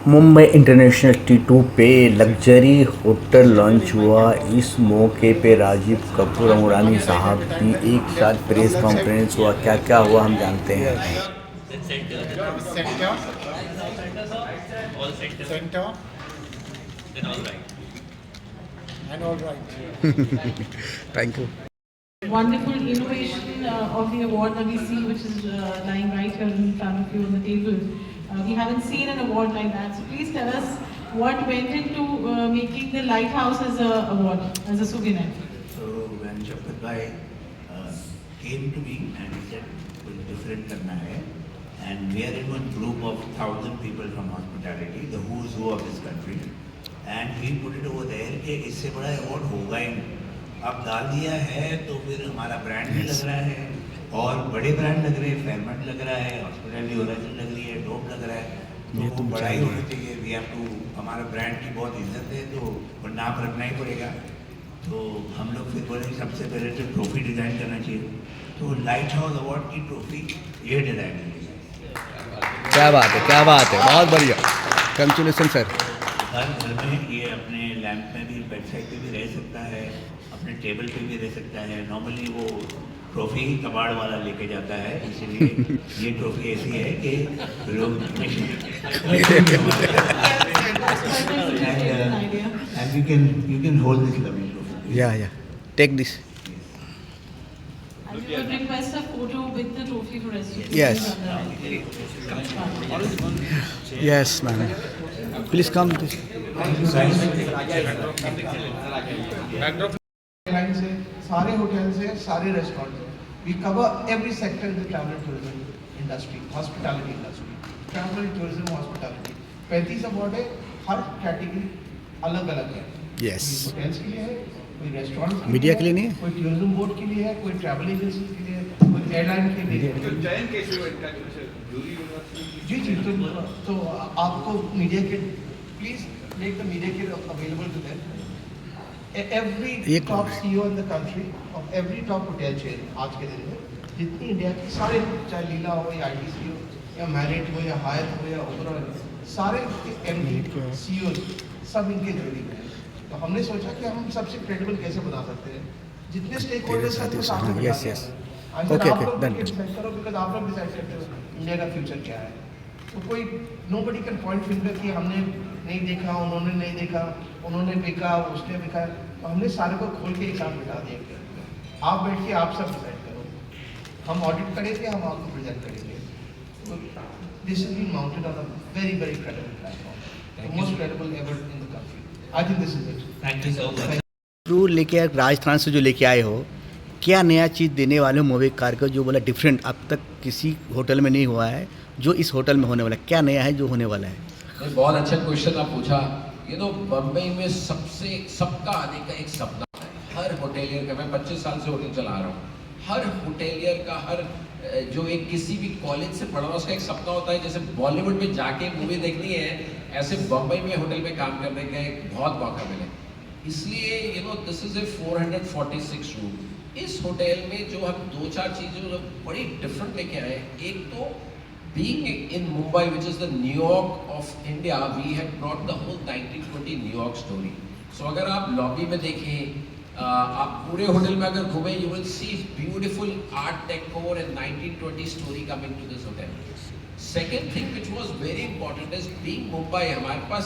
Mumbai international T2 पे luxury hotel launch हुआ। इस मौके पे राजीव कपूर और ईरानी साहब की एक साथ प्रेस कॉन्फ्रेंस हुआ। क्या क्या हुआ हम जानते हैं। Center, center, and all right. Thank you. Wonderful innovation of the award that we see, which is lying right here in front of you on the table. We haven't seen an award like that. So please tell us what went into making the Lighthouse as a award, as a souvenir. So when Shafkat Bhai came to me and he said, कुछ different करना है, and we are in one group of 1,000 people from hospitality, the who's who of this country, and he put it over there कि इससे बड़ा award होगा ही नहीं। अब डाल दिया है तो फिर हमारा ब्रांड भी लग रहा है और बड़े ब्रांड लग रहे हैं, फेरमेंट लग रहा है, हॉस्पिटैलिटी ओरिजिन लग रही है, डोप लग रहा है, तो वो बड़ा ही होना चाहिए। वी हैव टू, हमारा ब्रांड की बहुत इज्जत है तो नाम रखना ही पड़ेगा। तो हम लोग फिर बोले सबसे पहले तो ट्रॉफी डिज़ाइन करना चाहिए, तो लाइट हाउस अवार्ड की ट्रॉफी ये डिज़ाइन करेंगे। क्या बात है, क्या बात है, बहुत बढ़िया। Congratulation sir. हर घर में ये अपने लैंप में भी, वेबसाइट पे भी रह सकता है, अपने टेबल पे भी रह सकता है। नॉर्मली वो ट्रॉफी ही कबाड़ वाला लेके जाता है, इसीलिए ये ट्रॉफी ऐसी है कि लोग and you can hold this lovely trophy. Yeah. Take this. And we would request a photo with the trophy for us. Yes. Yes, ma'am. Please come. Airline से, सारे होटल से, सारे रेस्टोरेंट से, we cover every sector in the travel tourism industry, hospitality industry, travel tourism hospitality. 35 award है, हर category अलग अलग है। Yes. कोई होटल्स के लिए है, कोई रेस्टोरेंट मीडिया के लिए नहीं है? कोई टूरिज्म बोर्ड के लिए है, कोई ट्रैवल एजेंसी के लिए है, कोई एयरलाइन के लिए जी तो आपको मीडिया के प्लीज मेक द मीडिया के available to them. Every top CEO in the country of every top hotel chain आज के दिन में जितनी इंडिया की सारे, चाहे लीला हो या ITC हो या मैरिट हो या हायत हो या ओबरॉय हो, सारे MD CEOs सब इनके जुड़ी हुए हैं। तो हमने सोचा कि हम सबसे क्रेडिबल कैसे बना सकते हैं, जितने स्टेक होल्डर्स हैं उनको साथ में बिठा Yes. दिया। Okay, आप लोग done. डिसाइड करो, बिकॉज़ आप लोग डिसाइड करते हो इंडिया का फ्यूचर क्या है। तो कोई नोबडी कैन पॉइंट फिंगर कि हमने नहीं देखा, उन्होंने नहीं देखा, उन्होंने बिका, उसने बिका। तो हमने सारे को खोल के एक साथ बिठा दिया। आप बैठ के आप सब डिसाइड करो, हम ऑडिट करेंगे, हम आपको प्रेजेंट करेंगे। तो this is been mounted on a very very credible platform, most credible ever in the country. I think this is it. Thank you so much. Tour लेके राजस्थान से जो लेके आए हो, क्या नया चीज़ देने वाले हो मूवी कार को, जो बोला डिफरेंट अब तक किसी होटल में नहीं हुआ है, जो इस होटल में होने वाला है? क्या नया है जो होने वाला है? बहुत अच्छा क्वेश्चन आप पूछा। ये तो बम्बई में सबका आने का एक सपना है हर होटेलियर का। मैं 25 साल से होटल चला रहा हूँ। हर होटेलियर का, हर जो एक किसी भी कॉलेज से पढ़ा उसका एक सपना होता है, जैसे बॉलीवुड में जाके मूवी देखनी है, ऐसे बम्बई में होटल में काम करने का एक बहुत मौका मिले। इसलिए दिस इज ए 446 रूम। इस होटल में जो हम 2-4 चीज़ें बड़ी डिफरेंट लेके आए, एक तो being in Mumbai, which is the New York of India, we have brought the whole 1920 New York story. So अगर आप लॉबी में देखें, आप पूरे होटल में अगर घूमें, you will see beautiful art decor and 1920 story coming to this hotel. Second thing which was very important is being Mumbai, हमारे पास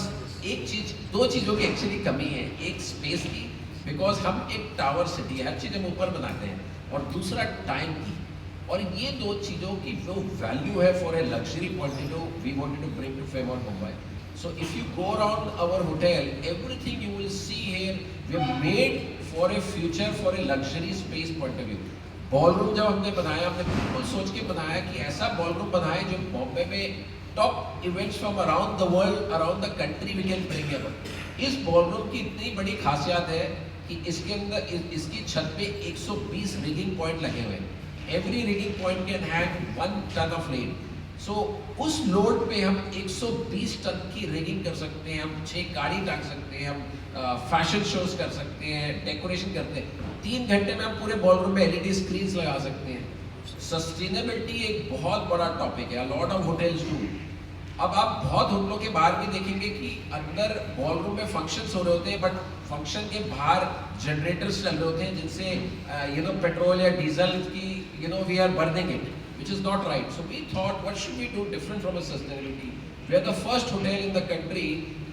दो चीज़ों की एक्चुअली कमी है। एक स्पेस की, बिकॉज हम एक टावर सिटी है, हर चीज़ हम ऊपर बनाते हैं, और दूसरा टाइम की। और ये दो चीज़ों की जो वैल्यू है for a luxury point of view, we wanted to bring to fame on Mumbai. So if you go around our hotel, everything you will see here we have made for a future, for a luxury space point of view. Ballroom जब हमने बनाया, हमने बिल्कुल सोच के बनाया कि ऐसा बॉलरूम बनाए जो बॉम्बे में top events from around the world, around the country we can bring our. इस बॉलरूम की इतनी बड़ी खासियत है कि इसके अंदर, इसकी छत पे 120 रिगिंग पॉइंट लगे हुए हैं। Every rigging point can hang 1 ton of lead. So उस लोड पे हम 120 टन की रिगिंग कर सकते हैं, हम 6 गाड़ी टांग सकते हैं, हम फैशन शोज कर सकते हैं, डेकोरेशन करते हैं। 3 घंटे में हम पूरे बॉलरूम में LED स्क्रीन्स लगा सकते हैं। सस्टेनेबिलिटी एक बहुत बड़ा टॉपिक है, लॉट ऑफ होटल्स डू। अब आप बहुत होटलों के बाहर भी देखेंगे कि अंदर बॉल रूम में फंक्शंस हो रहे होते हैं, बट फंक्शन के बाहर जनरेटर्स चल रहे होते हैं जिनसे पेट्रोल या डीजल की we are burning it, which is not right. So we thought, what should we do different from a sustainability? We are the first hotel in the country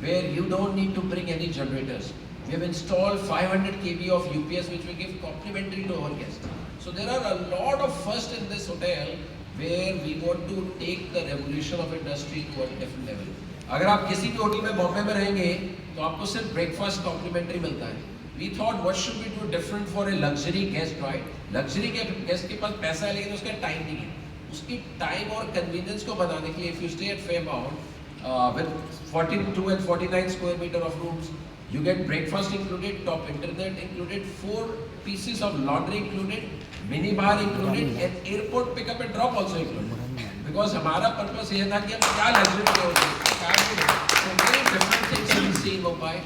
where you don't need to bring any generators. We have installed 500 kV of UPS, which we give complimentary to our guests. So there are a lot of first in this hotel where we want to take the revolution of industry to a different level. अगर आप किसी भी hotel में बॉम्बे में रहेंगे तो आपको सिर्फ ब्रेकफास्ट कॉम्प्लीमेंट्री मिलता है. We thought what should we do different for a luxury guest, right? Luxury guest के पास पैसा है लेकिन उसका टाइम नहीं है. उसकी टाइम और कन्वीनियंस को बनाने के लिए if you stay at Fairmount with 42 and 49 square meter of rooms, you get breakfast included, top internet included, 4 pieces of laundry included, mini bar included, and airport pickup and drop also included. Because हमारा purpose ये था कि हम क्या luxury के होते हैं. So very different things we see in Mumbai.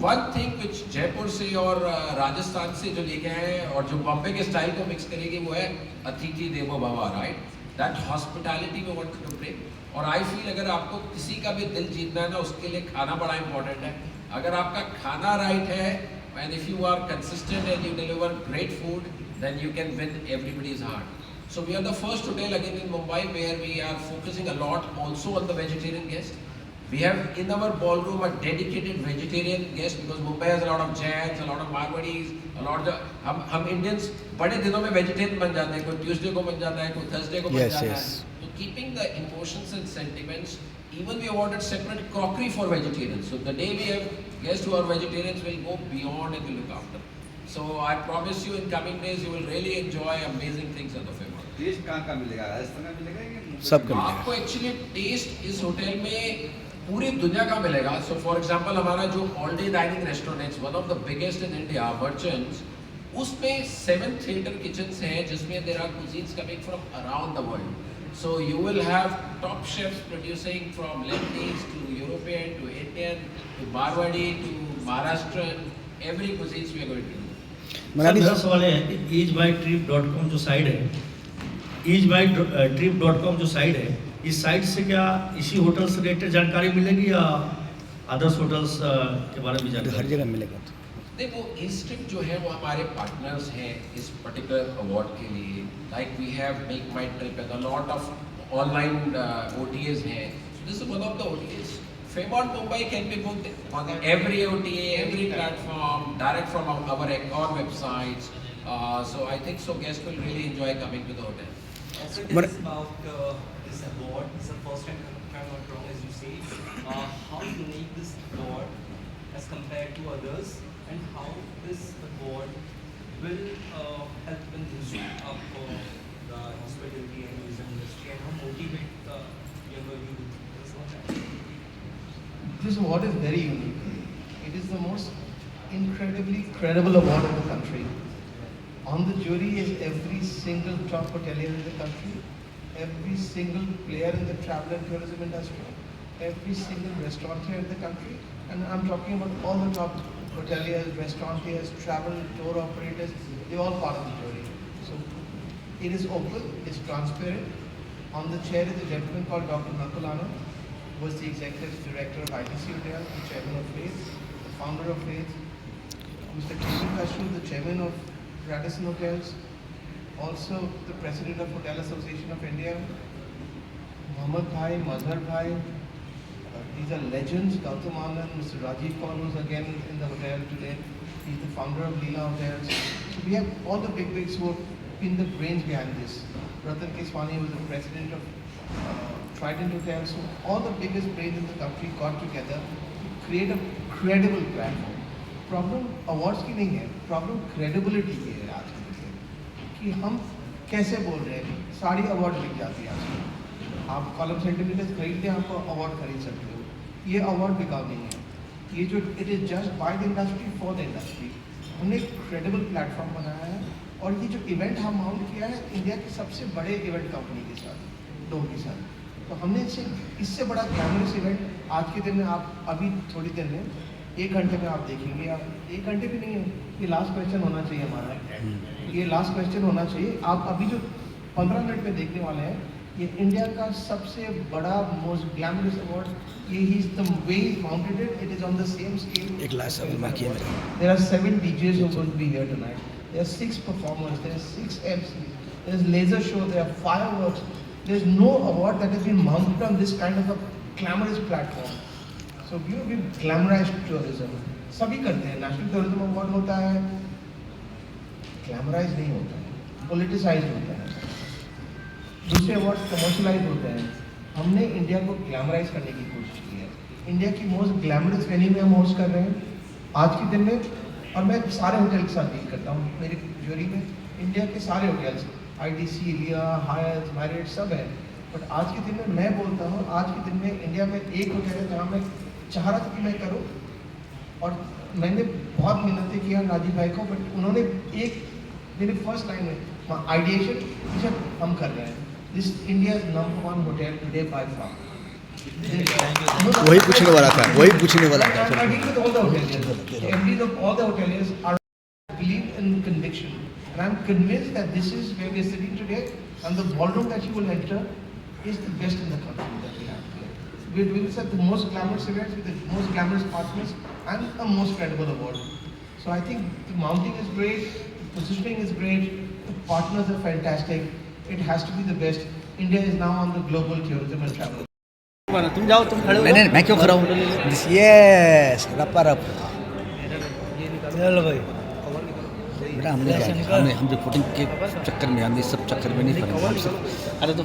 One thing which Jaipur से और राजस्थान से जो लेके आए हैं और जो बॉम्बे के स्टाइल को मिक्स करेंगे वो है अतिथि देवो भव, right? That hospitality we want to bring. और आई फील अगर आपको किसी का भी दिल जीतना है ना, उसके लिए खाना बड़ा इंपॉर्टेंट है. अगर आपका खाना राइट है and if you are consistent and you deliver great food, then you can win everybody's heart. So we are the first hotel again in Mumbai where we are focusing a lot also on the vegetarian guest. We have in our ballroom a dedicated vegetarian guest because Mumbai has a lot of Jains, a lot of Marwadis, a lot of हम Indians बड़े दिनों में vegetarian बन जाते हैं. कोई Tuesday को बन जाता है, कोई Thursday को बन जाता है. So keeping the emotions and sentiments, even we awarded separate crockery for vegetarians. So the day we have guests who are vegetarians will go beyond and will look after. So I promise you in coming days you will really enjoy amazing things at the Fairmount. Taste कहाँ का मिलेगा? राजस्थान में मिलेगा कि सब का मिलेगा. आपको एक्चुअली टेस्ट इस होटल में पूरी दुनिया का मिलेगा. सो फॉर एग्जांपल हमारा जो all day dining restaurant one of the biggest in India merchants, उसमें 7 थिएटर किचन्स हैं जिसमें there are cuisines coming from around the world. So you will have top chefs producing from Lebanese to European to Indian to Marwari to Maharashtrian, every cuisines we are going to do. मेरा सवाल है कि easebytrip.com जो site है, easebytrip.com जो site है, इस site से क्या इसी होटल से रिलेटेड जानकारी मिलेगी या अदर्स होटल्स के बारे में जानकारी? हर जगह मिलेगा. देखो इंस्टिट जो है वो हमारे पार्टनर्स हैं इस पर्टिकुलर अवार्ड के लिए. Like we have make my trip and a lot of online OTAs हैं. This is one of the OTAs. Fairmont Mumbai can be booked on every OTA, every platform, direct from our websites. So I think so guests will really enjoy coming to the hotel. Also, But- this is about this award. It's the first time, if I'm not wrong, as you say. How unique this award as compared to others, and how this award will help in boosting up the hospitality and tourism industry, and how motivate the younger youth. That's not that. This award is very unique. It is the most incredibly credible award in the country. On the jury is every single top hotelier in the country, every single player in the travel and tourism industry, every single restaurateur in the country, and I'm talking about all the top hoteliers, restaurateurs, travel, tour operators, they're all part of the jury. So it is open, it's transparent. On the chair is a gentleman called Dr. Nakulano, who was the executive director of ITC Hotel, the chairman of Faith, the founder of Faith, Mr. Ketan Kashu, the chairman of Radisson Hotels, also the president of Hotel Association of India, Mohammed Bhai, Mazhar Bhai. These are legends. Gautam Anand, Mr. Rajiv Kaul, who's again in the hotel today. He's the founder of Leela Hotels. So we have all the bigwigs who have been the brains behind this. Ratan Keswani was the president of Trident Hotels. So all the biggest brains in the country got together to create a credible platform. Problem awards की नहीं है, problem credibility की है आज के दिन कि हम कैसे बोल रहे हैं. सारी अवार्ड मिल जाती है आजकल. आप कॉलम सेंटीमीटर्स खरीदते हैं, आपको अवार्ड खरीद सकते हो. ये अवार्ड बिकाऊ नहीं है. ये जो it is just by the industry for the industry. हमने एक क्रेडिबल प्लेटफॉर्म बनाया है और ये जो इवेंट हम माउंट किया है इंडिया की सबसे बड़े इवेंट कंपनी के साथ, लोगों के साथ. तो हमने इससे बड़ा ग्लैमरस इवेंट आज के दिन में आप अभी थोड़ी देर में 1 घंटे में आप देखेंगे. आप 1 घंटे भी नहीं है, ये लास्ट क्वेश्चन होना चाहिए हमारा. ये लास्ट क्वेश्चन होना चाहिए. आप अभी जो 15 मिनट में देखने वाले हैं ये इंडिया का सबसे बड़ा मोस्ट ग्लैमरस अवार्ड, ये he is the way he mounted it is on the same scale. एक लास्ट सवाल बाकी है मेरा. There are 7 DJs who are going to be here tonight. There are 6 performers. There are 6 MCs. There is laser show. There are fireworks. There is no award that has been mounted on this kind of a glamorous platform. So we've glamorized tourism. सभी करते हैं. National tourism award होता है, glamorize नहीं होता है, politicise होता है. दूसरे अवार्ड कमर्शलाइज होते हैं. हमने इंडिया को ग्लैमराइज करने की कोशिश की है. इंडिया की मोस्ट ग्लैमरस वेन्यू में हम होस्ट कर रहे हैं आज के दिन में. और मैं सारे होटल के साथ डील करता हूँ. मेरी ज्यूरी में इंडिया के सारे होटल्स, IDC, लिया, हायत, मैरियट सब है. बट आज के दिन में मैं बोलता हूँ, आज के दिन में इंडिया में एक होटल है जहाँ मैं चाह रहा था कि मैं करूँ, और मैंने बहुत मिन्नतें किया राजीव भाई को, बट उन्होंने एक मेरे फर्स्ट लाइन में आइडिएशन इसे हम कर रहे हैं. This India number 1 hotel today by far. वही पूछने वाला था, वही पूछने वाला था. I deal with all the hoteliers. MDs of all the hoteliers are believe in conviction, and I'm convinced that this is where we're sitting today, and the ballroom that you will enter is the best in the country that we have here. We're doing this at the most glamorous events with the most glamorous partners and a most credible award. So I think the mounting is great, the positioning is great, the partners are fantastic. It has to be the best. India is now on the global tourism and travel. तुम जाओ, तुम खड़े हो. नहीं, मैं क्यों खड़ा हूँ? यस, रप्पा रप. चलो भाई. बेटा हमने क्या किया? हमने रिपोर्टिंग के चक्कर में, हम इस सब चक्कर में नहीं पड़े. अरे तो